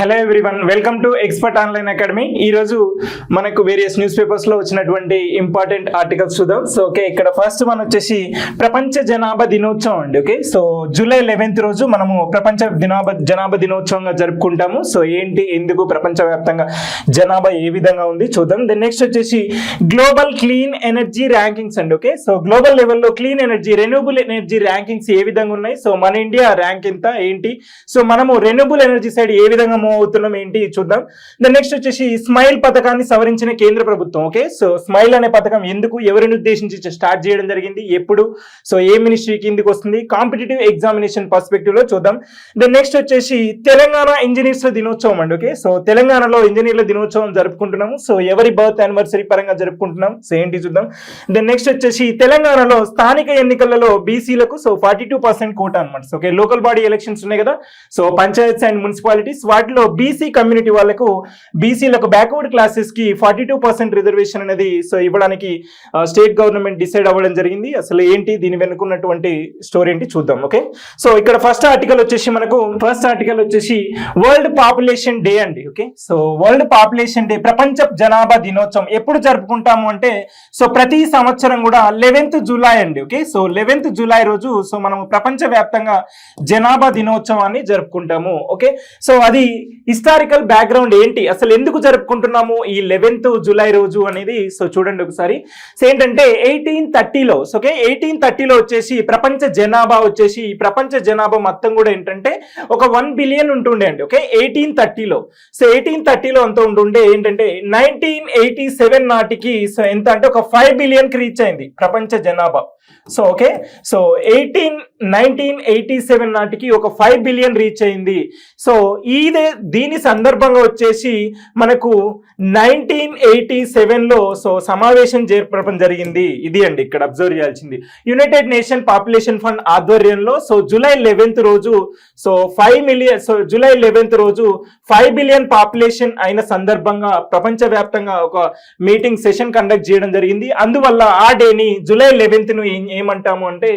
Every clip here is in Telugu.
Hello everyone, welcome to expert online academy. ఈరోజు మనకు వేరియస్ న్యూస్ పేపర్స్లో వచ్చినటువంటి ఇంపార్టెంట్ ఆర్టికల్స్ చూద్దాం. సో ఓకే, ఇక్కడ ఫస్ట్ మనం వచ్చేసి ప్రపంచ జనాభా దినోత్సవం అండి. ఓకే, సో జూలై 11th రోజు మనము ప్రపంచ జనాభా దినోత్సవంగా జరుపుకుంటాము. సో ఏంటి, ఎందుకు, ప్రపంచవ్యాప్తంగా జనాభా ఏ విధంగా ఉంది చూద్దాం. దెన్ నెక్స్ట్ వచ్చేసి గ్లోబల్ క్లీన్ ఎనర్జీ ర్యాంకింగ్స్ అండి. ఓకే, సో గ్లోబల్ లెవెల్లో clean energy, renewable energy rankings ఏ విధంగా ఉన్నాయి, సో మన ఇండియా ర్యాంక్ ఎంత ఏంటి, సో మనము రెన్యూబుల్ ఎనర్జీ సైడ్ ఏ విధంగా మూవ్ అవుతున్నాం ఏంటి చూద్దాం. దెన్ నెక్స్ట్ వచ్చేసి స్మైల్ పథకాన్ని సవరించిన కేంద్ర ప్రభుత్వం. ఓకే, సో స్మైల్ అనే పథకం ఎందుకు, ఎవరిని ఉద్దేశించి స్టార్ట్ చేయడం జరిగింది, ఎప్పుడు, సో ఏ మినిస్ట్రీ కిందకి వస్తుంది, కాంపిటేటివ్ ఎగ్జామినేషన్ పర్స్పెక్టివ్ లో చూద్దాం. దెన్ నెక్స్ట్ వచ్చేసి తెలంగాణ ఇంజనీర్స్ దినోత్సవం అండి. ఓకే, సో తెలంగాణలో ఇంజనీర్ల దినోత్సవం జరుపుకుంటున్నాము. సో ఎవరి బర్త్ యానివర్సరీ పరంగా జరుపుకుంటున్నాం, సో ఏంటి చూద్దాం. దెన్ నెక్స్ట్ వచ్చేసి తెలంగాణలో స్థానిక ఎన్నికలలో బీసీలకు సో 42% కోటా అనమాట. ఓకే, లోకల్ బాడీ ఎలక్షన్స్ ఉన్నాయి కదా, సో పంచాయత్స్ అండ్ మున్సిపాలిటీస్, వాటిలో బీసీ కమ్యూనిటీ వాళ్ళకు, బీసీలకు బ్యాక్వర్డ్ క్లాసెస్ కి 42% రిజర్వేషన్ అనేది సో ఇవ్వడానికి స్టేట్ గవర్నమెంట్ డిసైడ్ అవ్వడం జరిగింది. అసలు ఏంటి, దీని వెనుకున్నటువంటి స్టోరీ ఏంటి చూద్దాం. ఓకే, సో ఇక్కడ ఫస్ట్ ఆర్టికల్ వచ్చేసి వరల్డ్ పాపులేషన్ డే అండి. Okay, so world population day, ప్రపంచ జనాభా దినోత్సవం ఎప్పుడు జరుపుకుంటాము అంటే సో ప్రతి సంవత్సరం కూడా 11th జూలై అండి. ఓకే, సో 11th జూలై రోజు సో మనము ప్రపంచ వ్యాప్తంగా జనాభా దినోత్సవాన్ని జరుపుకుంటాము. ఓకే, సో అది హిస్టారికల్ బ్యాక్గ్రౌండ్ ఏంటి, అసలు ఎందుకు జరుపుకుంటున్నాము ఈ 11th జూలై రోజు అనేది సో చూడండి ఒకసారి. సో ఏంటంటే 1830లో, సో ఓకే 1830లో వచ్చేసి ప్రపంచ జనాభా మొత్తం కూడా ఏంటంటే ఒక 1 బిలియన్ ఉంటుండే అండి. ఓకే, 1830లో, సో 1830లో అంత ఉంటుండే ఏంటంటే 1987 నాటికి సో ఎంత అంటే ఒక 5 బిలియన్కి రీచ్ అయింది ప్రపంచ జనాభా. సో ఓకే, సో 1987 నాటికి ఒక 5 బిలియన్ రీచ్ అయింది. సో దీని సందర్భంగా వచ్చేసి మనకు 1987లో సో సమావేశం జరపడం జరిగింది. ఇది అండి ఇక్కడ అబ్జర్వ్ చేయాల్సింది. యునైటెడ్ నేషన్ పాపులేషన్ ఫండ్ ఆధ్వర్యంలో సో జూలై 11th రోజు సో 5 బిలియన్ పాపులేషన్ అయిన సందర్భంగా ప్రపంచవ్యాప్తంగా ఒక మీటింగ్ సెషన్ కండక్ట్ చేయడం జరిగింది. అందువల్ల ఆ డేని జూలై 11th ను ఏమంటాము అంటే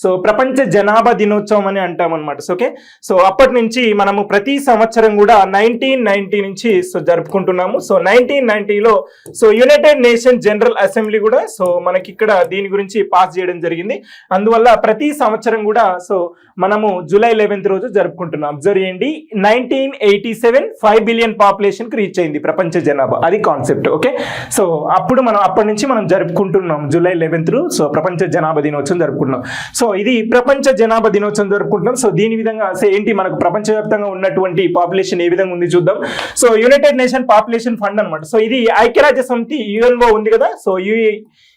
సో ప్రపంచ జనాభా దినోత్సవం అని అంటాం అనమాట. ఓకే, సో అప్పటి నుంచి మనము ప్రతి సంవత్సరం కూడా 1990 నుంచి సో జరుపుకుంటున్నాము. సో 1990లో so united nation general assembly కూడా సో మనకి ఇక్కడ దీని గురించి పాస్ చేయడం జరిగింది. అందువల్ల ప్రతి సంవత్సరం కూడా సో మనము జూలై 11th రోజు జరుపుకుంటున్నాం. అబ్జర్వ్ చేయండి, 1987 5 బిలియన్ పాపులేషన్ కి రీచ్ అయింది ప్రపంచ జనాభా, అది కాన్సెప్ట్. ఓకే, సో అప్పటి నుంచి మనం జరుపుకుంటున్నాం జూలై 11th సో ప్రపంచ జనాభా దినోత్సవం జరుపుకుంటున్నాం. సో ఇది ప్రపంచ జనాభా దినోత్సవం జరుపుకుంటున్నాం. సో దీని విధంగా ఏంటి, మనకు ప్రపంచవ్యాప్తంగా ఉన్నటువంటి పాపులేషన్ ఏ విధంగా ఉంది చూద్దాం. So united nation population fund అనమాట. సో ఇది ఐక్యరాజ్య సమితి యుఎన్ఓ ఉంది కదా, సో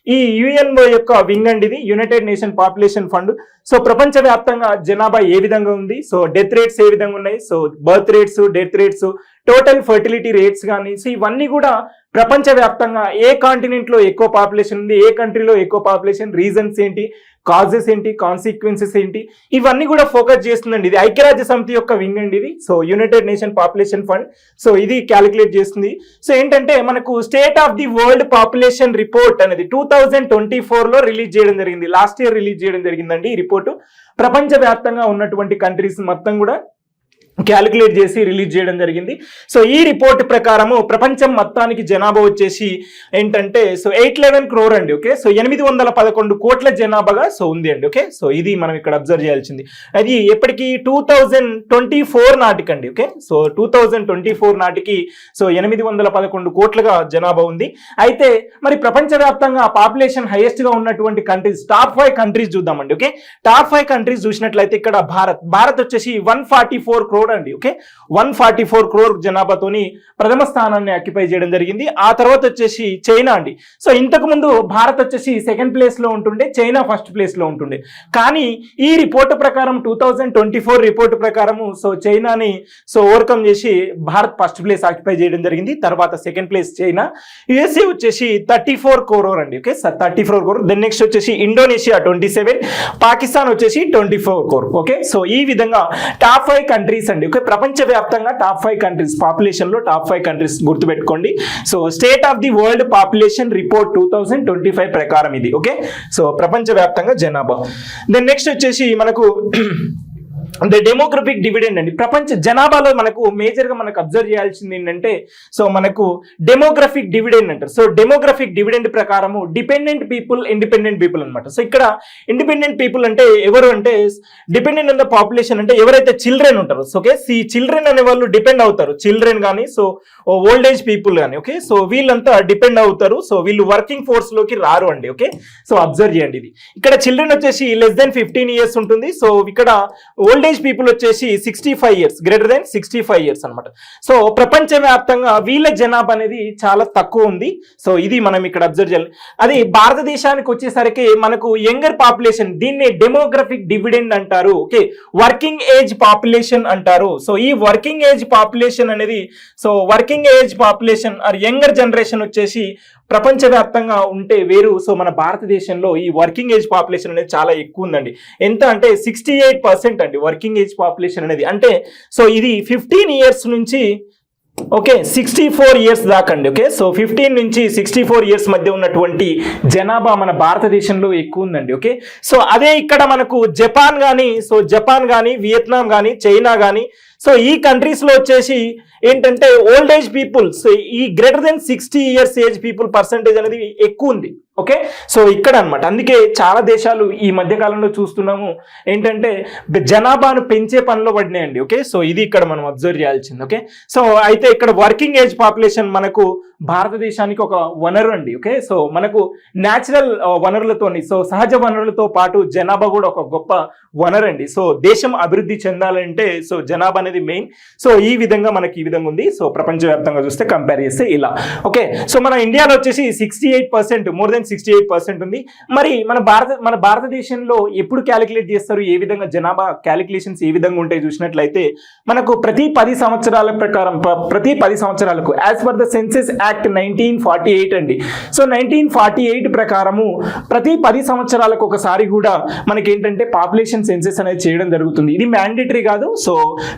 ఈ యుఎన్ఓ యొక్క వింగ్ అండి ఇది, United nation population fund. So ప్రపంచవ్యాప్తంగా జనాభా ఏ విధంగా ఉంది, సో డెత్ రేట్స్ ఏ విధంగా ఉన్నాయి, so birth rates, death rates, total fertility rates కానీ, సో ఇవన్నీ కూడా ప్రపంచవ్యాప్తంగా ఏ కాంటినెంట్ లో ఎక్కువ పాపులేషన్ ఉంది, ఏ కంట్రీలో ఎక్కువ పాపులేషన్, రీజన్స్ ఏంటి, కాజెస్ ఏంటి, కాన్సిక్వెన్సెస్ ఏంటి, ఇవన్నీ కూడా ఫోకస్ చేస్తుందండి. ఇది ఐక్యరాజ్య సమితి యొక్క వింగ్ అండి ఇది. So united nation population fund so ఇది క్యాలిక్యులేట్ చేస్తుంది. సో ఏంటంటే మనకు state of the world population report అనేది 2024లో రిలీజ్ చేయడం జరిగింది. లాస్ట్ ఇయర్ రిలీజ్ చేయడం జరిగిందండి ఈ రిపోర్టు. ప్రపంచవ్యాప్తంగా ఉన్నటువంటి కంట్రీస్ మొత్తం కూడా క్యాలిక్యులేట్ చేసి రిలీజ్ చేయడం జరిగింది. సో ఈ రిపోర్ట్ ప్రకారము ప్రపంచం మొత్తానికి జనాభా వచ్చేసి ఏంటంటే సో 811 crore అండి. ఓకే, సో 811 కోట్ల జనాభాగా సో ఉంది అండి. ఓకే, సో ఇది మనం ఇక్కడ అబ్జర్వ్ చేయాల్సింది. అది ఎప్పటికీ 2024 నాటికండి. ఓకే, సో 2024 నాటికి సో 811 కోట్లుగా జనాభా ఉంది. అయితే మరి ప్రపంచవ్యాప్తంగా పాపులేషన్ హైయెస్ట్ గా ఉన్నటువంటి కంట్రీస్, టాప్ 5 కంట్రీస్ చూద్దామండి. ఓకే, టాప్ 5 కంట్రీస్ చూసినట్లయితే ఇక్కడ భారత్ వచ్చేసి 144 crore అండి. ఓకే, 144 crore జనాభాతోని ప్రథమ స్థానాన్ని ఆక్యుపై చేయడం జరిగింది. ఆ తర్వాత వచ్చేసి చైనా అండి. సో ఇంతకు ముందు భారత్ వచ్చేసి సెకండ్ ప్లేస్ లో ఉంటుండే, చైనా ఫస్ట్ ప్లేస్ లో ఉంటుండే. కానీ ఈ రిపోర్ట్ ప్రకారం 2024 రిపోర్ట్ ప్రకారము సో చైనాని సో ఓవర్కమ్ చేసి భారత్ ఫస్ట్ ప్లేస్ ఆక్యుపై చేయడం జరిగింది. తర్వాత సెకండ్ ప్లేస్ చైనా. యుఎస్ఏ వచ్చేసి 34 crore అండి. Okay, 34 crore. దెన్ నెక్స్ట్ వచ్చేసి ఇండోనేషియా 27, పాకిస్తాన్ వచ్చేసి 24 crore. ఓకే, సో ఈ విధంగా టాప్ 5 కంట్రీస్ అండి. ఓకే, ప్రపంచవ్యాప్తంగా టాప్ 5 కంట్రీస్, పాపులేషన్ లో టాప్ 5 కంట్రీస్ గుర్తుపెట్టుకోండి. So state of the world population report 2025 ప్రకారం ఇది. ఓకే, సో ప్రపంచవ్యాప్తంగా జనాభా. దెన్ నెక్స్ట్ వచ్చేసి మనకు ద డెమోగ్రఫిక్ డివిడెండ్ అండి. ప్రపంచ జనాభాలో మనకు మేజర్గా మనకు అబ్జర్వ్ చేయాల్సింది ఏంటంటే సో మనకు డెమోగ్రఫిక్ డివిడెండ్ అంటారు. సో డెమోగ్రఫిక్ డివిడెండ్ ప్రకారము డిపెండెంట్ పీపుల్, ఇండిపెండెంట్ పీపుల్ అనమాట. సో ఇక్కడ ఇండిపెండెంట్ పీపుల్ అంటే ఎవరు అంటే డిపెండెంట్ ఆన్ ద పాపులేషన్ అంటే ఎవరైతే చిల్డ్రన్ ఉంటారో. సో ఓకే, ఈ చిల్డ్రన్ అనే వాళ్ళు డిపెండ్ అవుతారు, చిల్డ్రన్ కానీ సో ఓల్డ్ ఏజ్ పీపుల్ కానీ. ఓకే, సో వీళ్ళంతా డిపెండ్ అవుతారు. సో వీళ్ళు వర్కింగ్ ఫోర్స్ లోకి రారు అండి. ఓకే, సో అబ్జర్వ్ చేయండి ఇది. ఇక్కడ చిల్డ్రన్ వచ్చేసి లెస్ దెన్ 15 years ఉంటుంది. సో ఇక్కడ ఓల్డ్ ఏజ్ పీపుల్ వచ్చేసి 65 years, గ్రేటర్ దెన్ 65 years అనమాట. సో ప్రపంచవ్యాప్తంగా వీళ్ళ జనాభా అనేది చాలా తక్కువ ఉంది. సో ఇది మనం ఇక్కడ అబ్జర్వ్ చేయాలి. అది భారతదేశానికి వచ్చేసరికి మనకు యంగర్ పాపులేషన్, దీన్ని డెమోగ్రఫిక్ డివిడెండ్ అంటారు. ఓకే, వర్కింగ్ ఏజ్ పాపులేషన్ అంటారు. సో ఈ వర్కింగ్ ఏజ్ పాపులేషన్ అనేది so working age population or younger generation వచ్చేసి ప్రపంచవ్యాప్తంగా ఉంటే వేరు. సో మన భారతదేశంలో ఈ వర్కింగ్ ఏజ్ పాపులేషన్ అనేది చాలా ఎక్కువ ఉందండి. ఎంత అంటే 68% అండి వర్కింగ్ ఏజ్ పాపులేషన్ అనేది. అంటే సో ఇది 15 years నుంచి ఓకే 64 years దాకా అండి. ఓకే, సో 15 నుంచి 64 years మధ్య ఉన్నటువంటి జనాభా మన భారతదేశంలో ఎక్కువ ఉందండి. ఓకే, సో అదే ఇక్కడ మనకు జపాన్ కానీ వియత్నాం కానీ చైనా కానీ సో ఈ కంట్రీస్ లో వచ్చేసి ఏంటంటే ఓల్డ్ ఏజ్ పీపుల్స్ ఈ greater than 60 years age people percentage అనేది ఎక్కువ ఉంది. ఓకే, సో ఇక్కడ అనమాట. అందుకే చాలా దేశాలు ఈ మధ్య కాలంలో చూస్తున్నాము ఏంటంటే జనాభాను పెంచే పనిలో పడినాయండి. ఓకే, సో ఇది ఇక్కడ మనం అబ్జర్వ్ చేయాల్సింది. ఓకే, సో అయితే ఇక్కడ వర్కింగ్ ఏజ్ పాపులేషన్ మనకు భారతదేశానికి ఒక వనరు అండి. ఓకే, సో మనకు న్యాచురల్ వనరులతోని సో సహజ వనరులతో పాటు జనాభా కూడా ఒక గొప్ప వనరు అండి. సో దేశం అభివృద్ధి చెందాలంటే సో జనాభా అనేది మెయిన్. సో ఈ విధంగా మనకి ఈ విధంగా ఉంది. సో ప్రపంచవ్యాప్తంగా చూస్తే కంపేర్ చేస్తే ఇలా. ఓకే, సో మన ఇండియాలో వచ్చేసి 68%, మోర్ దెన్ 68% ఉంది. మరి మన భారతదేశంలో ఎప్పుడు క్యాలిక్యులేట్ చేస్తారు, ఏ విధంగా జనాభా క్యాలిక్యులేషన్స్ ఏ విధంగా ఉంటాయి చూసినట్లయితే మనకు ప్రతి 10 సంవత్సరాల ప్రకారం ప్రతి 10 సంవత్సరాలకు as per the census act 1948 అండి. సో 1948 ప్రకారము ప్రతి 10 సంవత్సరాలకు ఒకసారి కూడా మనకి ఏంటంటే పాపులేషన్ సెన్సెస్ అనేది చేయడం జరుగుతుంది. ఇది మ్యాండేటరీ కాదు. సో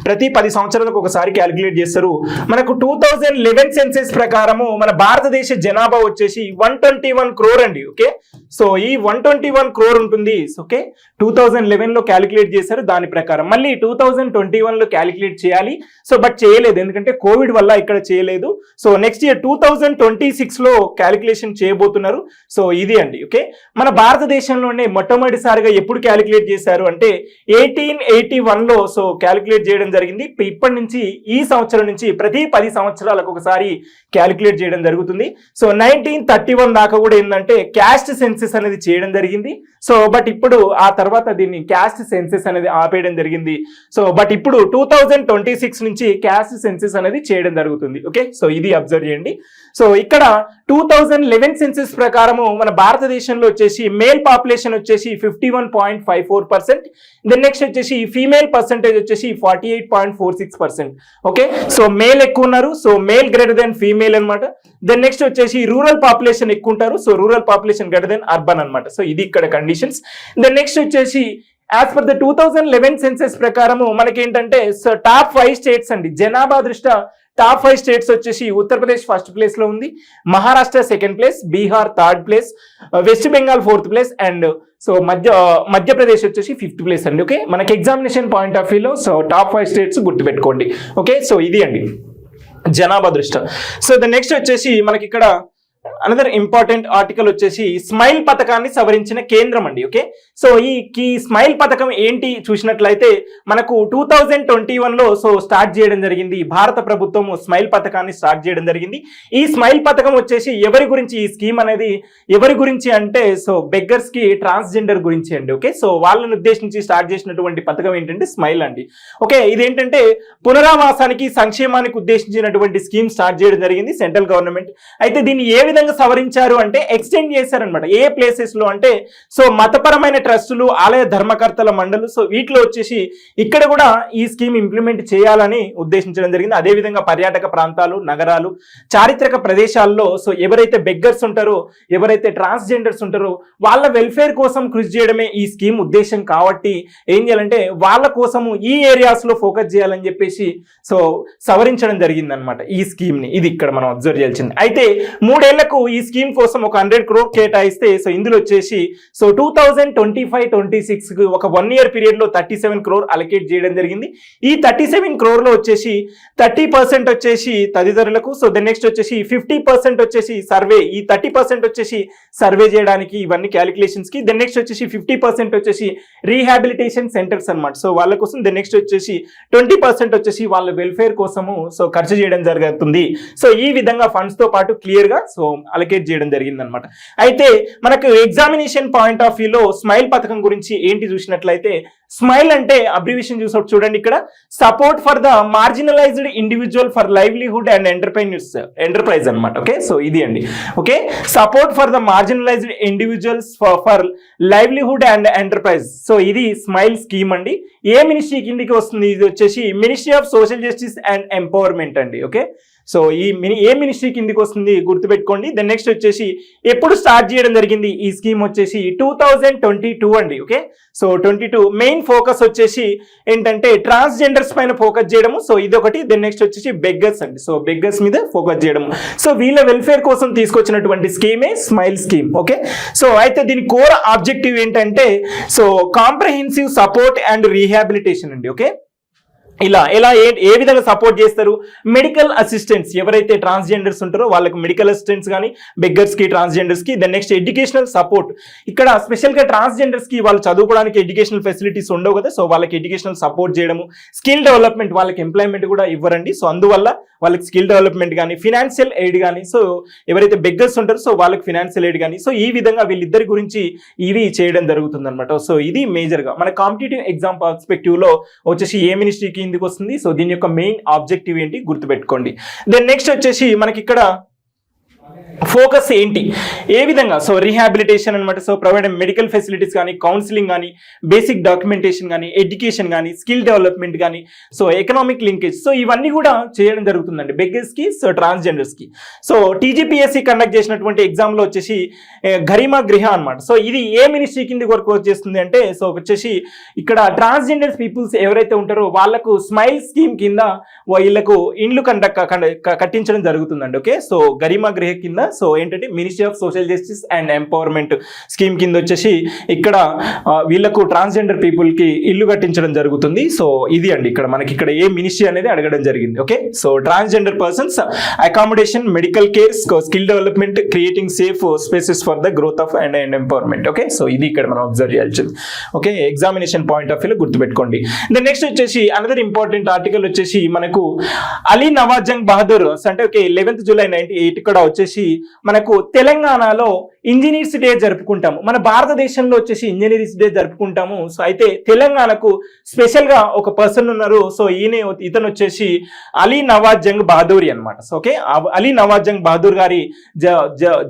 ప్రతి 10 సంవత్సరాలకు ఒకసారి క్యాలిక్యులేట్ చేస్తారు. మనకు 2011 సెన్సెస్ ప్రకారము మన భారతదేశ జనాభా వచ్చేసి 121 crore అండి. ఓకే, సో ఈ 121 crore ఉంటుంది. ఓకే, 2011 లో క్యాలిక్యులేట్ చేశారు. దాని ప్రకారం మళ్ళీ 2021 లో క్యాలిక్యులేట్ చేయాలి. సో బట్ చేయలేదు, ఎందుకంటే కోవిడ్ వల్ల ఇక్కడ చేయలేదు. సో నెక్స్ట్ ఇయర్ 2026 లో క్యాలిక్యులేషన్ చేయబోతున్నారు. సో ఇది అండి. ఓకే, మన భారతదేశంలోనే మొట్టమొదటిసారిగా ఎప్పుడు క్యాలిక్యులేట్ చేశారు అంటే 1881 లో సో క్యాలిక్యులేట్ చేయడం జరిగింది. ఇప్పటి నుంచి ఈ సంవత్సరం నుంచి ప్రతి 10 సంవత్సరాలకు ఒకసారి క్యాలిక్యులేట్ చేయడం జరుగుతుంది. సో 1931 దాకా కూడా ఏంటంటే క్యాస్ట్ సెన్సెస్ అనేది చేయడం జరిగింది. సో బట్ ఇప్పుడు ఆ తర్వాత దీన్ని క్యాస్ట్ సెన్సెస్ అనేది ఆపేయడం జరిగింది. సో బట్ ఇప్పుడు 2026 నుంచి క్యాస్ట్ సెన్సెస్ అనేది చేయడం జరుగుతుంది. ఓకే, సో ఇది అబ్జర్వ్ చేయండి. సో ఇక్కడ 2011 సెన్సెస్ ప్రకారము మన భారతదేశంలో వచ్చేసి మేల్ పాపులేషన్ వచ్చేసి 51.54%. దెన్ నెక్స్ట్ వచ్చేసి ఫీమేల్ పర్సెంటేజ్ వచ్చేసి 48.46%. ఓకే, సో మేల్ ఎక్కువ ఉన్నారు. So male greater than female అనమాట. దెన్ నెక్స్ట్ వచ్చేసి రూరల్ పాపులేషన్ ఎక్కువ ఉంటారు. So rural population greater than urban అనమాట. సో ఇది ఇక్కడ కండిషన్స్. దెన్ నెక్స్ట్ వచ్చేసి యాజ్ పర్ ద 2011 సెన్సెస్ ప్రకారము మనకేంటంటే టాప్ 5 స్టేట్స్ అండి. జనాభా దృష్ట్యా టాప్ 5 స్టేట్స్ వచ్చేసి ఉత్తరప్రదేశ్ ఫస్ట్ ప్లేస్ లో ఉంది, Maharashtra second place, Bihar third place, west Bengal fourth place and so Madhya Pradesh వచ్చేసి 5th ప్లేస్ అండి. ఓకే, మనకి ఎగ్జామినేషన్ పాయింట్ ఆఫ్ వ్యూలో సో టాప్ 5 స్టేట్స్ గుర్తుపెట్టుకోండి. ఓకే, సో ఇది అండి జనాభా దృష్ట్యా. సో ద నెక్స్ట్ వచ్చేసి మనకి ఇక్కడ అనదర్ ఇంపార్టెంట్ ఆర్టికల్ వచ్చేసి స్మైల్ పథకాన్ని సవరించిన కేంద్రం అండి. ఓకే, సో ఈ స్మైల్ పథకం ఏంటి చూసినట్లయితే మనకు 2021 లో సో స్టార్ట్ చేయడం జరిగింది. భారత ప్రభుత్వం స్మైల్ పథకాన్ని స్టార్ట్ చేయడం జరిగింది. ఈ స్మైల్ పథకం వచ్చేసి ఎవరి గురించి, ఈ స్కీమ్ అనేది ఎవరి గురించి అంటే సో బెగ్గర్స్ కి, ట్రాన్స్జెండర్ గురించి అండి. ఓకే, సో వాళ్ళని ఉద్దేశించి స్టార్ట్ చేసినటువంటి పథకం ఏంటంటే స్మైల్ అండి. ఓకే, ఇదేంటంటే పునరావాసానికి, సంక్షేమానికి ఉద్దేశించినటువంటి స్కీమ్ స్టార్ట్ చేయడం జరిగింది సెంట్రల్ గవర్నమెంట్. అయితే దీన్ని ఏ విధంగా సవరించారు అంటే ఎక్స్టెండ్ చేశారనమాట. ఏ ప్లేసెస్ లో అంటే సో మతపరమైన ట్రస్టులు, ఆలయ ధర్మకర్తల మండలు, సో వీటిలో వచ్చేసి ఇక్కడ కూడా ఈ స్కీమ్ ఇంప్లిమెంట్ చేయాలని ఉద్దేశించడం జరిగింది. అదేవిధంగా పర్యాటక ప్రాంతాలు, నగరాలు, చారిత్రక ప్రదేశాల్లో సో ఎవరైతే బెగ్గర్స్ ఉంటారో, ఎవరైతే ట్రాన్స్జెండర్స్ ఉంటారో వాళ్ళ వెల్ఫేర్ కోసం కృషి చేయడమే ఈ స్కీమ్ ఉద్దేశం. కాబట్టి ఏం చేయాలంటే వాళ్ళ కోసము ఈ ఏరియాస్ లో ఫోకస్ చేయాలని చెప్పేసి సో సవరించడం జరిగింది అనమాట ఈ స్కీమ్ ని. ఇది ఇక్కడ మనం అబ్జర్వ్ చేయాల్సింది. అయితే 3 ఏళ్ల వీళ్ళకు ఈ స్కీమ్ కోసం ఒక 100 crore కేటాయిస్తే సో ఇందులో వచ్చేసి సో 2025-26 ఒక 1 year పీరియడ్ లో 37 crore అలొకేట్ చేయడం జరిగింది. ఈ 37 crore లో వచ్చేసి 30% వచ్చేసి తదితరులకు, సో దెన్ నెక్స్ట్ వచ్చేసి 50% వచ్చేసి సర్వే, ఈ 30% వచ్చేసి సర్వే చేయడానికి ఇవన్నీ క్యాలిక్యులేషన్స్ కి, దెన్ నెక్స్ట్ వచ్చేసి 50% వచ్చేసి రీహాబిలిటేషన్ సెంటర్స్ అన్నమాట, సో వాళ్ళ కోసం, దెన్ నెక్స్ట్ వచ్చేసి 20% వచ్చేసి వాళ్ళ వెల్ఫేర్ కోసము సో ఖర్చు చేయడం జరుగుతుంది. సో ఈ విధంగా ఫండ్స్ తో పాటు క్లియర్ గా సో అలొకేట్ చేయడం జరిగింది అనమాట. అయితే మనకు ఎగ్జామినేషన్ పాయింట్ ఆఫ్ వ్యూలో స్మైల్ పథకం గురించి ఏంటి చూసినట్లయితే, స్మైల్ అంటే అబ్రివేషన్ చూడండి ఇక్కడ, support for the marginalised individual for livelihood and enterprise అనమాట. ఓకే, సో ఇది అండి. Okay, support for the marginalised individuals for livelihood and enterprise, so ఇది స్మైల్ స్కీమ్ అండి. ఏ మినిస్ట్రీ కిందికి వస్తుంది? ఇది వచ్చేసి ministry of social justice and empowerment అండి. ఓకే, సో ఈ ఏ మినిస్ట్రీ కిందికి వస్తుంది గుర్తుపెట్టుకోండి. దెన్ నెక్స్ట్ వచ్చేసి ఎప్పుడు స్టార్ట్ చేయడం జరిగింది ఈ స్కీమ్ వచ్చేసి 2022 అండి. ఓకే, సో 22 మెయిన్ ఫోకస్ వచ్చేసి ఏంటంటే ట్రాన్స్జెండర్స్ పైన ఫోకస్ చేయడము, సో ఇది ఒకటి. దెన్ నెక్స్ట్ వచ్చేసి బెగ్గర్స్ అండి, సో బెగ్గర్స్ మీద ఫోకస్ చేయడము, సో వీళ్ళ వెల్ఫేర్ కోసం తీసుకొచ్చినటువంటి స్కీమే స్మైల్ స్కీమ్. ఓకే, సో అయితే దీని కోర్ ఆబ్జెక్టివ్ ఏంటంటే so comprehensive support and rehabilitation అండి. ఓకే, ఎలా ఏ విధంగా సపోర్ట్ చేస్తారు? మెడికల్ అసిస్టెంట్స్, ఎవరైతే ట్రాన్స్జెండర్స్ ఉంటారో వాళ్ళకి మెడికల్ అసిస్టెంట్స్ కానీ, బెగ్గర్స్ కి, ట్రాన్స్జెండర్స్ కి. దెన్ నెక్స్ట్ ఎడ్యుకేషనల్ సపోర్ట్, ఇక్కడ స్పెషల్ గా ట్రాన్స్జెండర్స్ కి వాళ్ళు చదువుకోవడానికి ఎడ్యుకేషనల్ ఫెసిలిటీస్ ఉండవు కదా, సో వాళ్ళకి ఎడ్యుకేషనల్ సపోర్ట్ చేయడము, స్కిల్ డెవలప్మెంట్, వాళ్ళకి ఎంప్లాయ్మెంట్ కూడా ఇవ్వరండి, సో అందువల్ల వాళ్ళకి స్కిల్ డెవలప్మెంట్ కానీ, ఫినాన్షియల్ ఎయిడ్ కానీ, సో ఎవరైతే బెగ్గర్స్ ఉంటారో సో వాళ్ళకి ఫినాన్షియల్ ఎయిడ్ కానీ, సో ఈ విధంగా వీళ్ళిద్దరి గురించి ఇవి చేయడం జరుగుతుంది అనమాట. సో ఇది మేజర్ గా మన కాంపిటేటివ్ ఎగ్జామ్ పర్స్పెక్టివ్ లో వచ్చేసి ఏ మినిస్ట్రీకి కిందికి వస్తుంది, సో దీని యొక్క మెయిన్ ఆబ్జెక్టివ్ ఏంటి గుర్తుపెట్టుకోండి. దెన్ నెక్స్ట్ వచ్చేసి మనకి ఇక్కడ ఫోకస్ ఏంటి, ఏ విధంగా, సో రీహాబిలిటేషన్ అనమాట, సో ప్రొవైడ్ మెడికల్ ఫెసిలిటీస్ కానీ, కౌన్సిలింగ్ కానీ, బేసిక్ డాక్యుమెంటేషన్ కానీ, ఎడ్యుకేషన్ కానీ, స్కిల్ డెవలప్మెంట్ కానీ, సో ఎకనామిక్ లింకేజ్, సో ఇవన్నీ కూడా చేయడం జరుగుతుందండి బెగ్గర్స్ కి, సో ట్రాన్స్జెండర్స్ కి. సో టీజీపీఎస్సీ కండక్ట్ చేసినటువంటి ఎగ్జామ్ లో వచ్చేసి గరిమా గృహ అనమాట, సో ఇది ఏ మినిస్ట్రీ కింద వర్క్ చేస్తుంది అంటే, సో వచ్చేసి ఇక్కడ ట్రాన్స్జెండర్ పీపుల్స్ ఎవరైతే ఉంటారో వాళ్ళకు స్మైల్ స్కీమ్ కింద వీళ్ళకు ఇండ్లు కట్టించడం జరుగుతుందండి. ఓకే, సో గరిమా గృహ కింద, సో ఏంటంటే ministry of social justice and empowerment scheme కింద వచ్చేసి ఇక్కడ వీళ్ళకు ట్రాన్స్జెండర్ పీపుల్ కి ఇల్లు కట్టించడం జరుగుతుంది. సో ఇది అండి ఇక్కడ మనకి ఇక్కడ ఏ మినిస్ట్రీ అనేది అడగడం జరిగింది. Okay, so transgender persons accommodation, medical care, skill development, creating safe spaces for the growth of and empowerment. Okay, so ఇది ఇక్కడ మనం అబ్జర్వ్ చేయాల్సింది. ఓకే, ఎగ్జామినేషన్ పాయింట్ ఆఫ్ వ్యూలో గుర్తుపెట్టుకోండి. దెన్ నెక్స్ట్ వచ్చేసి అనదర్ ఇంపార్టెంట్ ఆర్టికల్ వచ్చేసి మనకు అలీ నవాజ్ జంగ్ బహదూర్, అంటే ఓకే 11th July 1998 ఇక్కడ వచ్చేసి మనకు తెలంగాణలో ఇంజనీర్స్ డే జరుపుకుంటాము, మన భారతదేశంలో వచ్చేసి ఇంజనీర్స్ డే జరుపుకుంటాము. సో అయితే తెలంగాణకు స్పెషల్ గా ఒక పర్సన్ ఉన్నారు, సో ఇతను వచ్చేసి అలీ నవాజ్ జంగ్ బహదూరి అనమాట. సో ఓకే, అలీ నవాజ్ జంగ్ బహదూర్ గారి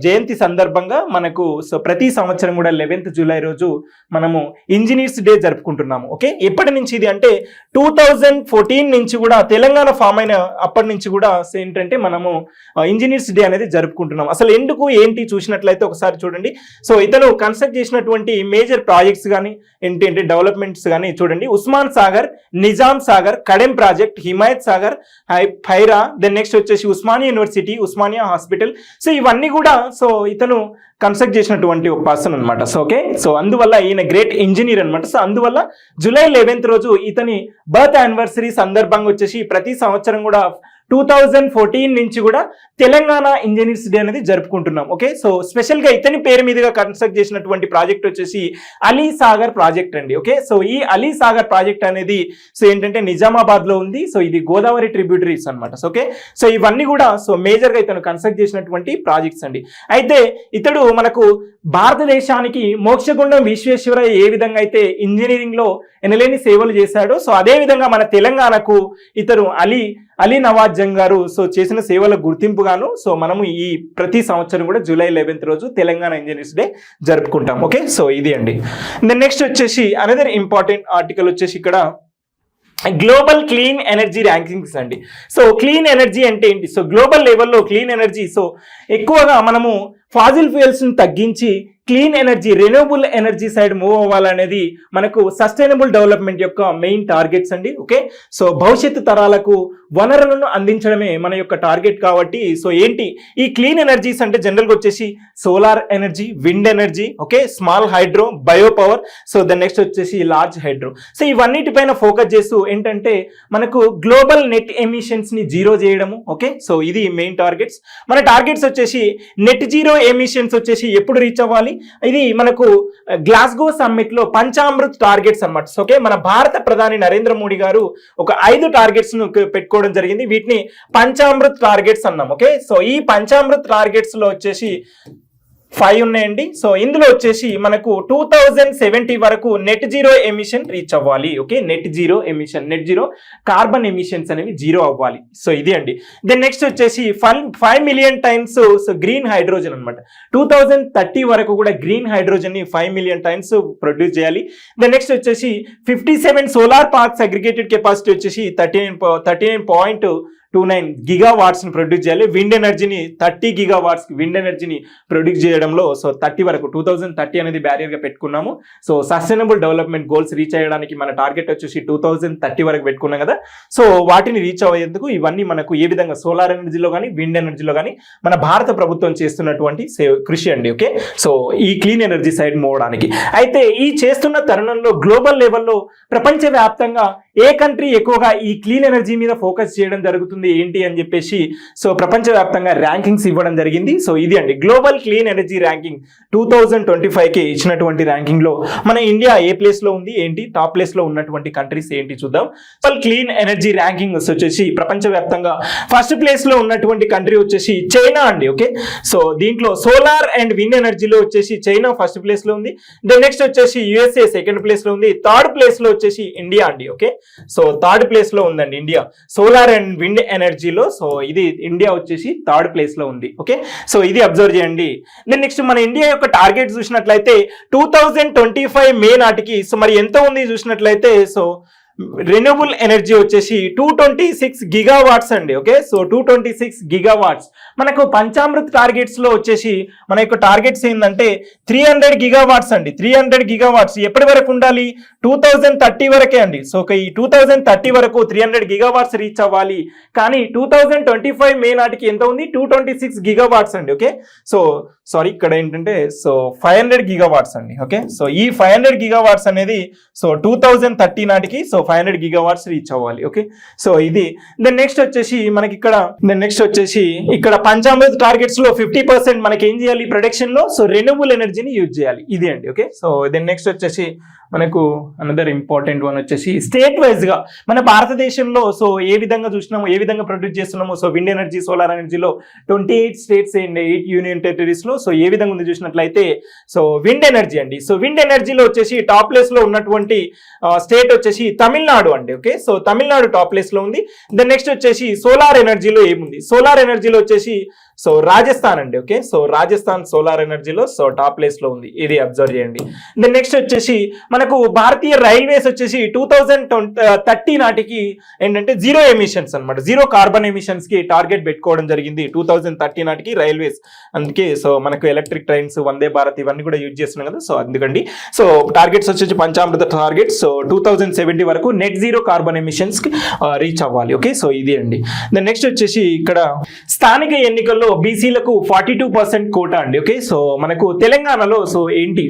జయంతి సందర్భంగా మనకు సో ప్రతి సంవత్సరం కూడా 11th July రోజు మనము ఇంజనీర్స్ డే జరుపుకుంటున్నాము. ఓకే, ఎప్పటి నుంచి ఇది అంటే 2014 నుంచి కూడా తెలంగాణ ఫామ్ అయిన అప్పటి నుంచి కూడా ఏంటంటే మనము ఇంజనీర్స్ డే అనేది జరుపుకుంటున్నాం. అసలు ఎందుకు ఏంటి చూసినట్లయితే ఒకసారి చూడండి. సో ఇతను కన్స్ట్రక్ట్ చేసినటువంటి మేజర్ ప్రాజెక్ట్స్ కానీ ఏంటి డెవలప్మెంట్స్ కానీ చూడండి. ఉస్మాన్ సాగర్, నిజాం సాగర్, కడెం ప్రాజెక్ట్, హిమాయత్ సాగర్, ఫైరా, దెన్ నెక్స్ట్ వచ్చేసి Osmania university, Osmania hospital, so ఇవన్నీ కూడా సో ఇతను కన్స్ట్రక్ట్ చేసినటువంటి ఒక పర్సన్ అనమాట. సో ఓకే, సో అందువల్ల ఈయన గ్రేట్ ఇంజనీర్ అనమాట. సో అందువల్ల July 11th రోజు ఇతని బర్త్ యానివర్సరీ సందర్భంగా వచ్చేసి ప్రతి సంవత్సరం కూడా 2014 నుంచి కూడా తెలంగాణ ఇంజనీర్స్ డే అనేది జరుపుకుంటున్నాం. ఓకే, సో స్పెషల్ గా ఇతని పేరు మీదుగా కన్స్ట్రక్ట్ చేసినటువంటి ప్రాజెక్ట్ వచ్చేసి అలీ సాగర్ ప్రాజెక్ట్ అండి. ఓకే, సో ఈ అలీ సాగర్ ప్రాజెక్ట్ అనేది సో ఏంటంటే నిజామాబాద్ లో ఉంది. సో ఇది గోదావరి ట్రిబ్యూటరీస్ అనమాట. సో ఓకే, సో ఇవన్నీ కూడా సో మేజర్ గా ఇతను కన్స్ట్రక్ట్ చేసినటువంటి ప్రాజెక్ట్స్ అండి. అయితే ఇతడు మనకు భారతదేశానికి మోక్షగుండం విశ్వేశ్వరయ్య ఏ విధంగా అయితే ఇంజనీరింగ్ లో ఎనలేని సేవలు చేశాడో, సో అదే విధంగా మన తెలంగాణకు ఇతను అలీ నవాజ్ జంగ్ గారు సో చేసిన సేవల గుర్తింపుగాను సో మనము ఈ ప్రతి సంవత్సరం కూడా July 11th రోజు తెలంగాణ ఇంజనీర్స్ డే జరుపుకుంటాం. ఓకే, సో ఇది అండి. నెక్స్ట్ వచ్చేసి అనదర్ ఇంపార్టెంట్ ఆర్టికల్ వచ్చేసి ఇక్కడ గ్లోబల్ క్లీన్ ఎనర్జీ ర్యాంకింగ్స్ అండి. సో క్లీన్ ఎనర్జీ అంటే ఏంటి? సో గ్లోబల్ లెవెల్లో క్లీన్ ఎనర్జీ, సో ఎక్కువగా మనము ఫాజిల్ ఫ్యూయల్స్ ని తగ్గించి clean energy, renewable energy side move అవ్వాలనేది మనకు సస్టైనబుల్ డెవలప్మెంట్ యొక్క మెయిన్ టార్గెట్స్ అండి. ఓకే, సో భవిష్యత్తు తరాలకు వనరులను అందించడమే మన యొక్క టార్గెట్ కాబట్టి సో ఏంటి ఈ క్లీన్ ఎనర్జీస్ అంటే జనరల్గా వచ్చేసి solar energy, wind energy, okay, small hydro, bio power, so దాని నెక్స్ట్ వచ్చేసి లార్జ్ హైడ్రో. సో ఇవన్నిటిపైన ఫోకస్ చేస్తూ ఏంటంటే మనకు గ్లోబల్ నెట్ ఎమిషన్స్ ని జీరో చేయడము. ఓకే, సో ఇది మెయిన్ టార్గెట్స్. మన టార్గెట్స్ వచ్చేసి నెట్ జీరో ఎమిషన్స్ వచ్చేసి ఎప్పుడు రీచ్ అవ్వాలి, ఇది మనకు గ్లాస్గో సమ్మిట్ లో పంచామృత్ టార్గెట్స్ అన్నమాట. ఓకే, మన భారత ప్రధాని నరేంద్ర మోడీ గారు ఒక 5 టార్గెట్స్ ను పెట్టుకోవడం జరిగింది. వీటిని పంచామృత్ టార్గెట్స్ అన్నాం. ఓకే, సో ఈ పంచామృత్ టార్గెట్స్ లో వచ్చేసి 5 ఉన్నాయండి. సో ఇందులో వచ్చేసి మనకు 2070 వరకు నెట్ జీరో ఎమిషన్ రీచ్ అవ్వాలి. Okay, net zero emission, net zero carbon emissions అనేవి జీరో అవ్వాలి. సో ఇది అండి. దెన్ నెక్స్ట్ వచ్చేసి 5 మిలియన్ టైమ్స్ గ్రీన్ హైడ్రోజన్ అనమాట. 2030 వరకు కూడా గ్రీన్ హైడ్రోజన్ ని 5 మిలియన్ టైమ్స్ ప్రొడ్యూస్ చేయాలి. దెన్ నెక్స్ట్ వచ్చేసి 57 సోలార్ పార్క్స్ అగ్రిగేటెడ్ కెపాసిటీ వచ్చేసి 39.29 గిగావాట్స్ ని ప్రొడ్యూస్ చేయాలి. విండ్ ఎనర్జీని 30 గిగావాట్స్ విండ్ ఎనర్జీని ప్రొడ్యూస్ చేయడంలో సో 30 వరకు 2030 అనేది బ్యారియర్ గా పెట్టుకున్నాము. So sustainable development goals reach అయ్యడానికి మన టార్గెట్ వచ్చేసి 2030 వరకు పెట్టుకున్నాం కదా. సో వాటిని రీచ్ అయ్యేందుకు ఇవన్నీ మనకు ఏ విధంగా సోలార్ ఎనర్జీలో కానీ విండ్ ఎనర్జీలో కానీ మన భారత ప్రభుత్వం చేస్తున్నటువంటి కృషి అండి. ఓకే, సో ఈ క్లీన్ ఎనర్జీ సైడ్ మోవడానికి అయితే ఈ చేస్తున్న తరుణంలో గ్లోబల్ లెవెల్లో ప్రపంచవ్యాప్తంగా ఏ కంట్రీ ఎక్కువగా ఈ క్లీన్ ఎనర్జీ మీద ఫోకస్ చేయడం జరుగుతుంది ఏంటి అని చెప్పేసి సో ప్రపంచవ్యాప్తంగా ర్యాంకింగ్స్ ఇవ్వడం జరిగింది. సో ఇది అండి గ్లోబల్ క్లీన్ ఎనర్జీ ర్యాంకింగ్ 2025కి ఇచ్చినటువంటి ర్యాంకింగ్ లో మన ఇండియా ఏ ప్లేస్ లో ఉంది, ఏంటి టాప్ ప్లేస్ లో ఉన్నటువంటి కంట్రీస్ ఏంటి చూద్దాం. క్లీన్ ఎనర్జీ ర్యాంకింగ్ వచ్చేసి ప్రపంచవ్యాప్తంగా ఫస్ట్ ప్లేస్ లో ఉన్నటువంటి కంట్రీ వచ్చేసి చైనా అండి. ఓకే, సో దీంట్లో సోలార్ అండ్ విండ్ ఎనర్జీలో వచ్చేసి చైనా ఫస్ట్ ప్లేస్ లో ఉంది. దెన్ నెక్స్ట్ వచ్చేసి యుఎస్ఏ సెకండ్ ప్లేస్ లో ఉంది. థర్డ్ ప్లేస్ లో వచ్చేసి ఇండియా అండి. ఓకే, సో థర్డ్ ప్లేస్ లో ఉందండి ఇండియా సోలార్ అండ్ విండ్ ఎనర్జీలో. సో ఇది ఇండియా వచ్చేసి థర్డ్ ప్లేస్ లో ఉంది. ఓకే, సో ఇది అబ్జర్వ్ చేయండి. దెన్ నెక్స్ట్ మన ఇండియా యొక్క టార్గెట్ చూసినట్లయితే 2025 మే నాటికి సో మరి ఎంత ఉంది చూసినట్లయితే సో రెన్యూబుల్ ఎనర్జీ వచ్చేసి 226 గిగావాట్స్ అండి. Okay, so 226 gigawatts. మనకు పంచామృత్ టార్గెట్స్ లో వచ్చేసి మన యొక్క టార్గెట్స్ ఏంటంటే 300 గిగావాట్స్ అండి. 300 గిగావాట్స్ ఎప్పటి వరకు ఉండాలి, 2030 వరకే అండి. సో ఈ 2030 వరకు 300 గిగావాట్స్ రీచ్ అవ్వాలి. కానీ 2025 మే నాటికి ఎంత ఉంది, 226 గిగావాట్స్ అండి. ఓకే, సో సారీ ఇక్కడ ఏంటంటే సో 500 గిగావాట్స్ అండి. ఓకే, సో ఈ 500 గిగావాట్స్ అనేది సో 2030 నాటికి సో 500 గిగావాట్స్ రీచ్ అవ్వాలి. ఓకే, సో ఇది. దెన్ నెక్స్ట్ వచ్చేసి మనకి ఇక్కడ పంచామృత్ టార్గెట్స్ లో 50% మనకి ఏం చేయాలి ప్రొడక్షన్ లో సో రెన్యూబుల్ ఎనర్జీని యూజ్ చేయాలి. ఇది అండి. ఓకే, సో దెన్ నెక్స్ట్ వచ్చేసి మనకు అనదర్ ఇంపార్టెంట్ వన్ వచ్చేసి స్టేట్ వైజ్ గా మన భారతదేశంలో సో ఏ విధంగా చూసినాము, ఏ విధంగా ప్రొడ్యూస్ చేస్తున్నాము. సో విండ్ ఎనర్జీ, సోలార్ ఎనర్జీలో 28 స్టేట్స్ అండ్ 8 యూనియన్ టెరిటరీస్ లో సో ఏ విధంగా ఉంది చూసినట్లయితే సో విండ్ ఎనర్జీ అండి. సో విండ్ ఎనర్జీలో వచ్చేసి టాప్ ప్లేస్ లో ఉన్నటువంటి స్టేట్ వచ్చేసి తమిళనాడు అండి. Okay, so Tamil Nadu top place లో ఉంది. దెన్ నెక్స్ట్ వచ్చేసి సోలార్ ఎనర్జీలో ఏముంది, సోలార్ ఎనర్జీలో వచ్చేసి సో రాజస్థాన్ అండి. ఓకే, సో రాజస్థాన్ సోలార్ ఎనర్జీలో సో టాప్ ప్లేస్ లో ఉంది. ఇది అబ్జర్వ్ చేయండి. దెన్ నెక్స్ట్ వచ్చేసి మనకు భారతీయ రైల్వేస్ వచ్చేసి 2030 నాటికి ఏంటంటే జీరో ఎమిషన్స్ అనమాట, జీరో కార్బన్ ఎమిషన్స్ కి టార్గెట్ పెట్టుకోవడం జరిగింది 2030 నాటికి రైల్వేస్. అందుకే సో మనకు ఎలక్ట్రిక్ ట్రైన్స్, వందే భారత్ ఇవన్నీ కూడా యూజ్ చేస్తున్నాం కదా. సో అందుకండి సో టార్గెట్స్ వచ్చేసి పంచామృత టార్గెట్స్ సో 2070 వరకు నెట్ జీరో కార్బన్ ఎమిషన్స్ కి రీచ్ అవ్వాలి. ఓకే, సో ఇది అండి. దెన్ నెక్స్ట్ వచ్చేసి ఇక్కడ స్థానిక ఎన్నికల్లో బీసీలకు 42% కోటా అండి. ఓకే, సో మనకు తెలంగాణలో సో ఏంటి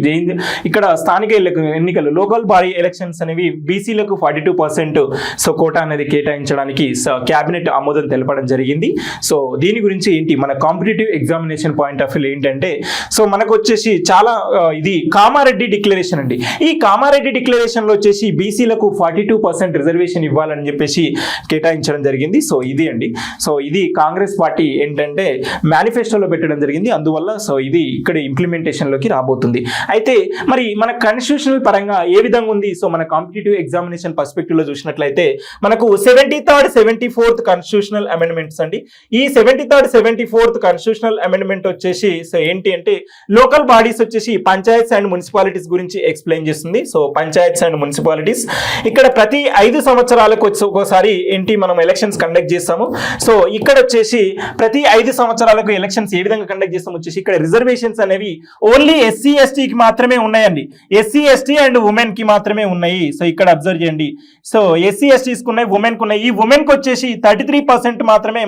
ఇక్కడ స్థానిక ఎన్నికలు లోకల్ బాడీ ఎలక్షన్స్ అనేవి బీసీలకు 42% సో కోటా అనేది కేటాయించడానికి క్యాబినెట్ ఆమోదం తెలపడం జరిగింది. సో దీని గురించి ఏంటి మన competitive examination point of view ఏంటంటే సో మనకు వచ్చేసి చాలా ఇది కామారెడ్డి డిక్లరేషన్ అండి. ఈ కామారెడ్డి డిక్లరేషన్ లో వచ్చేసి బీసీలకు 42% రిజర్వేషన్ ఇవ్వాలని చెప్పేసి కేటాయించడం జరిగింది. సో ఇది అండి. సో ఇది కాంగ్రెస్ పార్టీ ఏంటంటే మేనిఫెస్టోలో పెట్టడం జరిగింది. అందువల్ల సో ఇది ఇక్కడ ఇంప్లిమెంటేషన్ లోకి రాబోతుంది. అయితే మరి మన కాన్స్టిట్యూషనల్ పరంగా ఏ విధంగా ఉంది, సో మన కాంపిటేటివ్ ఎగ్జామినేషన్ పర్స్పెక్టివ్ లో చూసినట్లయితే మనకు 73rd 74th కాన్స్టిట్యూషనల్ అమెండ్మెంట్స్ అండి. ఈ 73rd 74th కాన్స్టిట్యూషనల్ అమెండ్మెంట్ వచ్చేసి సో ఏంటి అంటే లోకల్ బాడీస్ వచ్చేసి పంచాయత్స్ అండ్ మున్సిపాలిటీస్ గురించి ఎక్స్ప్లెయిన్ చేస్తుంది. సో పంచాయత్స్ అండ్ మున్సిపాలిటీస్ ఇక్కడ ప్రతి 5 సంవత్సరాలకు ఒకసారి ఏంటి మనం ఎలక్షన్స్ కండక్ట్ చేస్తాము. సో ఇక్కడ వచ్చేసి ప్రతి 5 సంవత్సరాలు సంవత్సరాలకు ఎలక్షన్స్ ఏ విధంగా కండక్ట్ చేస్తాం వచ్చేసి ఇక్కడ రిజర్వేషన్స్ అనేవి ఓన్లీ ఎస్సీ ఎస్టీకి మాత్రమే ఉన్నాయండి. ఎస్సీ ఎస్టీ అండ్ ఉమెన్ కి మాత్రమే ఉన్నాయి. సో ఇక్కడ అబ్జర్వ్ చేయండి. సో ఎస్సీ ఎస్టీస్ ఉన్నాయి, ఉమెన్ కు ఉన్నాయి. ఈ ఉమెన్ కి వచ్చేసి 33% మాత్రమే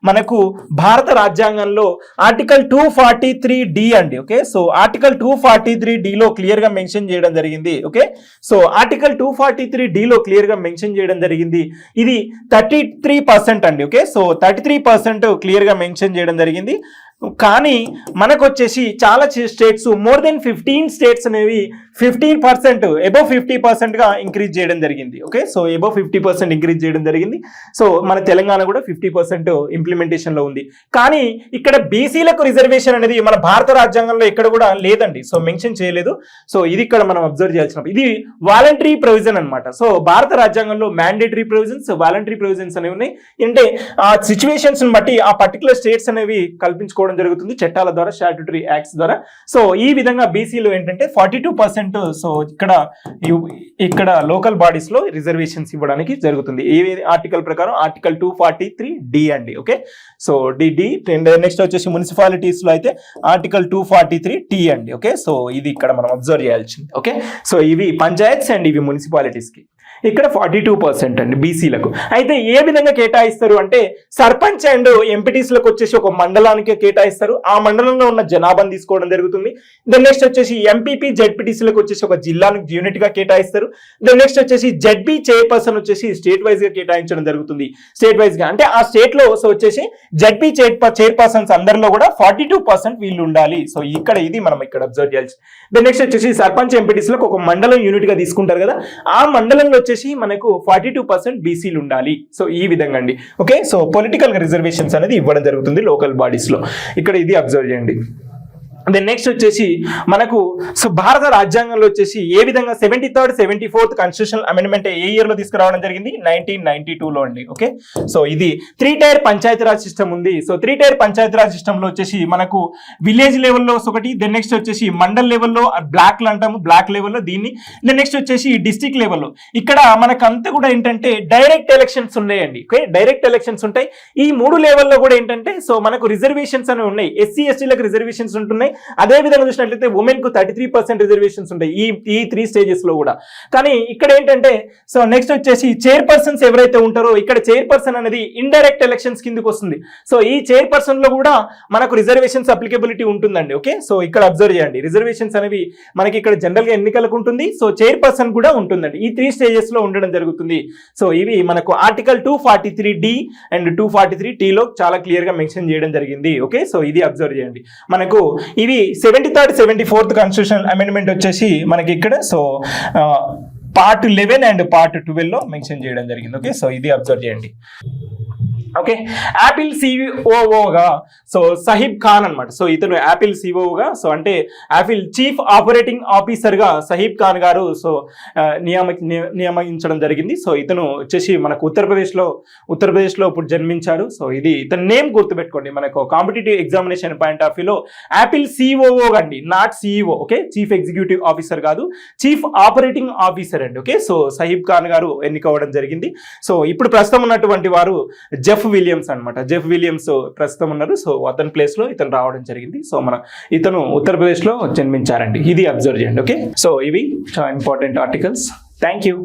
మనకు భారత రాజ్యాంగంలో ఆర్టికల్ 243D అండి. ఓకే, సో ఆర్టికల్ 243D లో క్లియర్ గా మెన్షన్ చేయడం జరిగింది. ఓకే, సో ఆర్టికల్ 243D లో క్లియర్ గా మెన్షన్ చేయడం జరిగింది. ఇది 33% అండి. ఓకే, సో 33% క్లియర్ గా మెన్షన్ చేయడం జరిగింది. కానీ మనకు వచ్చేసి చాలా స్టేట్స్ మోర్ దెన్ 15 స్టేట్స్ అనేవి 15% అబౌవ్ 50% గా ఇంక్రీజ్ చేయడం జరిగింది. ఓకే, సో అబౌవ్ 50% ఇంక్రీజ్ చేయడం జరిగింది. సో మన తెలంగాణ కూడా 50% ఇంప్లిమెంటేషన్ లో ఉంది. కానీ ఇక్కడ బీసీలకు రిజర్వేషన్ అనేది మన భారత రాజ్యాంగంలో ఎక్కడ కూడా లేదండి. సో మెన్షన్ చేయలేదు. సో ఇది ఇక్కడ మనం అబ్జర్వ్ చేయాల్సిన, ఇది వాలంటరీ ప్రొవిజన్ అనమాట. సో భారత రాజ్యాంగంలో మ్యాండేటరీ ప్రొవిజన్స్, వాలంటరీ ప్రొవిజన్స్ అనేవి ఉన్నాయి. అంటే ఆ సిచ్యువేషన్స్ బట్టి ఆ పర్టికులర్ స్టేట్స్ అనేవి కల్పించుకోవడం జరుగుతుంది చట్టాల ద్వారా, స్టాట్యూటరీ యాక్ట్స్ ద్వారా. సో ఈ విధంగా బీసీలో ఏంటంటే 42% సో ఇక్కడ లోకల్ బాడీస్ లో రిజర్వేషన్స్ ఇవ్వడానికి జరుగుతుంది. ఏ ఆర్టికల్ ప్రకారం? ఆర్టికల్ 243D అండి. ఓకే, సో డి నెక్స్ట్ వచ్చేసి మున్సిపాలిటీస్ లో అయితే ఆర్టికల్ 243T అండి. ఓకే, సో ఇది ఇక్కడ మనం అబ్జర్వ్ చేయాల్సింది. ఓకే, సో ఇవి పంచాయత్స్ అండ్ ఇవి మున్సిపాలిటీస్ కి. ఇక్కడ 42% అండి బీసీలకు. అయితే ఏ విధంగా కేటాయిస్తారు అంటే సర్పంచ్ అండ్ ఎంపీటీస్లకు వచ్చేసి ఒక మండలానికి కేటాయిస్తారు. ఆ మండలంలో ఉన్న జనాభాను తీసుకోవడం జరుగుతుంది. దెన్ నెక్స్ట్ వచ్చేసి ఎంపీపీ జెడ్పీటీసీలకు వచ్చేసి ఒక జిల్లానికి యూనిట్ గా కేటాయిస్తారు. దెన్ నెక్స్ట్ వచ్చేసి జెడ్పీ చైర్పర్సన్ వచ్చేసి స్టేట్ వైజ్ గా కేటాయించడం జరుగుతుంది. స్టేట్ వైజ్ గా అంటే ఆ స్టేట్ లో సో వచ్చేసి జెడ్పీ చైర్పర్సన్స్ అందరిలో కూడా 42% వీళ్ళు ఉండాలి. సో ఇక్కడ ఇది మనం ఇక్కడ అబ్జర్వ్ చేయాల్సి. దెన్ నెక్స్ట్ వచ్చేసి సర్పంచ్ ఎంపీటీసీలకు ఒక మండలం యూనిట్ గా తీసుకుంటారు కదా, ఆ మండలంలో వచ్చేసి మనకు 42% బీసీలు ఉండాలి. సో ఈ విధంగా అండి. ఓకే, సో పొలిటికల్ రిజర్వేషన్స్ అనేది ఇవ్వడం జరుగుతుంది లోకల్ బాడీస్ లో. ఇక్కడ ఇది అబ్జర్వ్ చేయండి. దెన్ నెక్స్ట్ వచ్చేసి మనకు సో భారత రాజ్యాంగంలో వచ్చేసి ఏ విధంగా 73rd 74th కాన్స్టిట్యూషనల్ అమెండ్మెంట్ ఏ ఇయర్ లో తీసుకురావడం జరిగింది? 1992లో అండి. ఓకే, సో ఇది 3 టైర్ పంచాయతీరాజ్ సిస్టమ్ ఉంది. సో 3 టైర్ పంచాయతీరాజ్ సిస్టమ్ లో వచ్చేసి మనకు విలేజ్ లెవెల్లో ఒకటి, దెన్ నెక్స్ట్ వచ్చేసి మండల్ లెవెల్లో బ్లాక్ అంటాము, బ్లాక్ లెవెల్లో దీన్ని, దెన్ నెక్స్ట్ వచ్చేసి డిస్ట్రిక్ట్ లెవెల్లో. ఇక్కడ మనకు అంతా కూడా ఏంటంటే డైరెక్ట్ ఎలక్షన్స్ ఉన్నాయండి. ఓకే, డైరెక్ట్ ఎలక్షన్స్ ఉంటాయి. ఈ 3 లెవెల్లో కూడా ఏంటంటే సో మనకు రిజర్వేషన్స్ అనేవి ఉన్నాయి. ఎస్సీ ఎస్టీలకు రిజర్వేషన్స్ ఉంటున్నాయి. అదే విధంగా చూసినట్లయితే ఉమెన్ కు 33% రిజర్వేషన్స్ ఉంటాయి ఈ 3 స్టేజెస్ లో కూడా. కానీ ఇక్కడ ఏంటంటే సో నెక్స్ట్ వచ్చేసి చైర్పర్సన్స్ ఎవరైతే ఉంటారో ఇక్కడ చైర్పర్సన్ అనేది ఇండైరెక్ట్ ఎలక్షన్స్ కిందకి వస్తుంది. సో ఈ చైర్పర్సన్ లో కూడా మనకు రిజర్వేషన్స్ అప్లికబిలిటీ ఉంటుందండి. ఓకే, సో ఇక్కడ అబ్జర్వ్ చేయండి. రిజర్వేషన్స్ అనేవి మనకి ఇక్కడ జనరల్ గా ఎన్నికలకు ఉంటుంది. సో చైర్పర్సన్ కూడా ఉంటుందండి. ఈ 3 స్టేజెస్ లో ఉండడం జరుగుతుంది. సో ఇవి మనకు ఆర్టికల్ 243D అండ్ 243T లో చాలా క్లియర్ గా మెన్షన్ చేయడం జరిగింది. ఓకే, సో ఇది అబ్జర్వ్ చేయండి. మనకు ఇవి 73rd 74th కాన్స్టిట్యూషనల్ అమెండ్మెంట్ వచ్చేసి మనకి ఇక్కడ సో పార్ట్ 11 అండ్ పార్ట్ 12 లో మెన్షన్ చేయడం జరిగింది. ఓకే, సో ఇది అబ్జర్వ్ చేయండి. ఓకే, యాపిల్ సిఓఓగా సో సహీబ్ ఖాన్ అనమాట. సో ఇతను యాపిల్ సిఓగా సో అంటే యాపిల్ చీఫ్ ఆపరేటింగ్ ఆఫీసర్ గా సహీబ్ ఖాన్ గారు సో నియమించడం జరిగింది. సో ఇతను వచ్చేసి మనకు ఉత్తరప్రదేశ్ లో ఇప్పుడు జన్మించారు. సో ఇది ఇతని నేమ్ గుర్తుపెట్టుకోండి. మనకు కాంపిటేటివ్ ఎగ్జామినేషన్ పాయింట్ ఆఫ్ వ్యూలో యాపిల్ సిఓఓ అండి, not CEO. Okay, chief executive officer కాదు, చీఫ్ ఆపరేటింగ్ ఆఫీసర్ అండి. ఓకే, సో సహీబ్ ఖాన్ గారు ఎన్నికవడం జరిగింది. సో ఇప్పుడు ప్రస్తుతం ఉన్నటువంటి వారు జెఫ్ విలియమ్స్ అనమాట. జెఫ్ విలియమ్స్ ప్రస్తుతం ఉన్నారు. సో అతని ప్లేస్ లో ఇతను రావడం జరిగింది. సో ఇతను ఉత్తరప్రదేశ్ లో జన్మించారండి. ఇది అబ్జర్వ్ చేయండి. ఓకే, సో ఇవి చాలా ఇంపార్టెంట్ ఆర్టికల్స్. Thank you.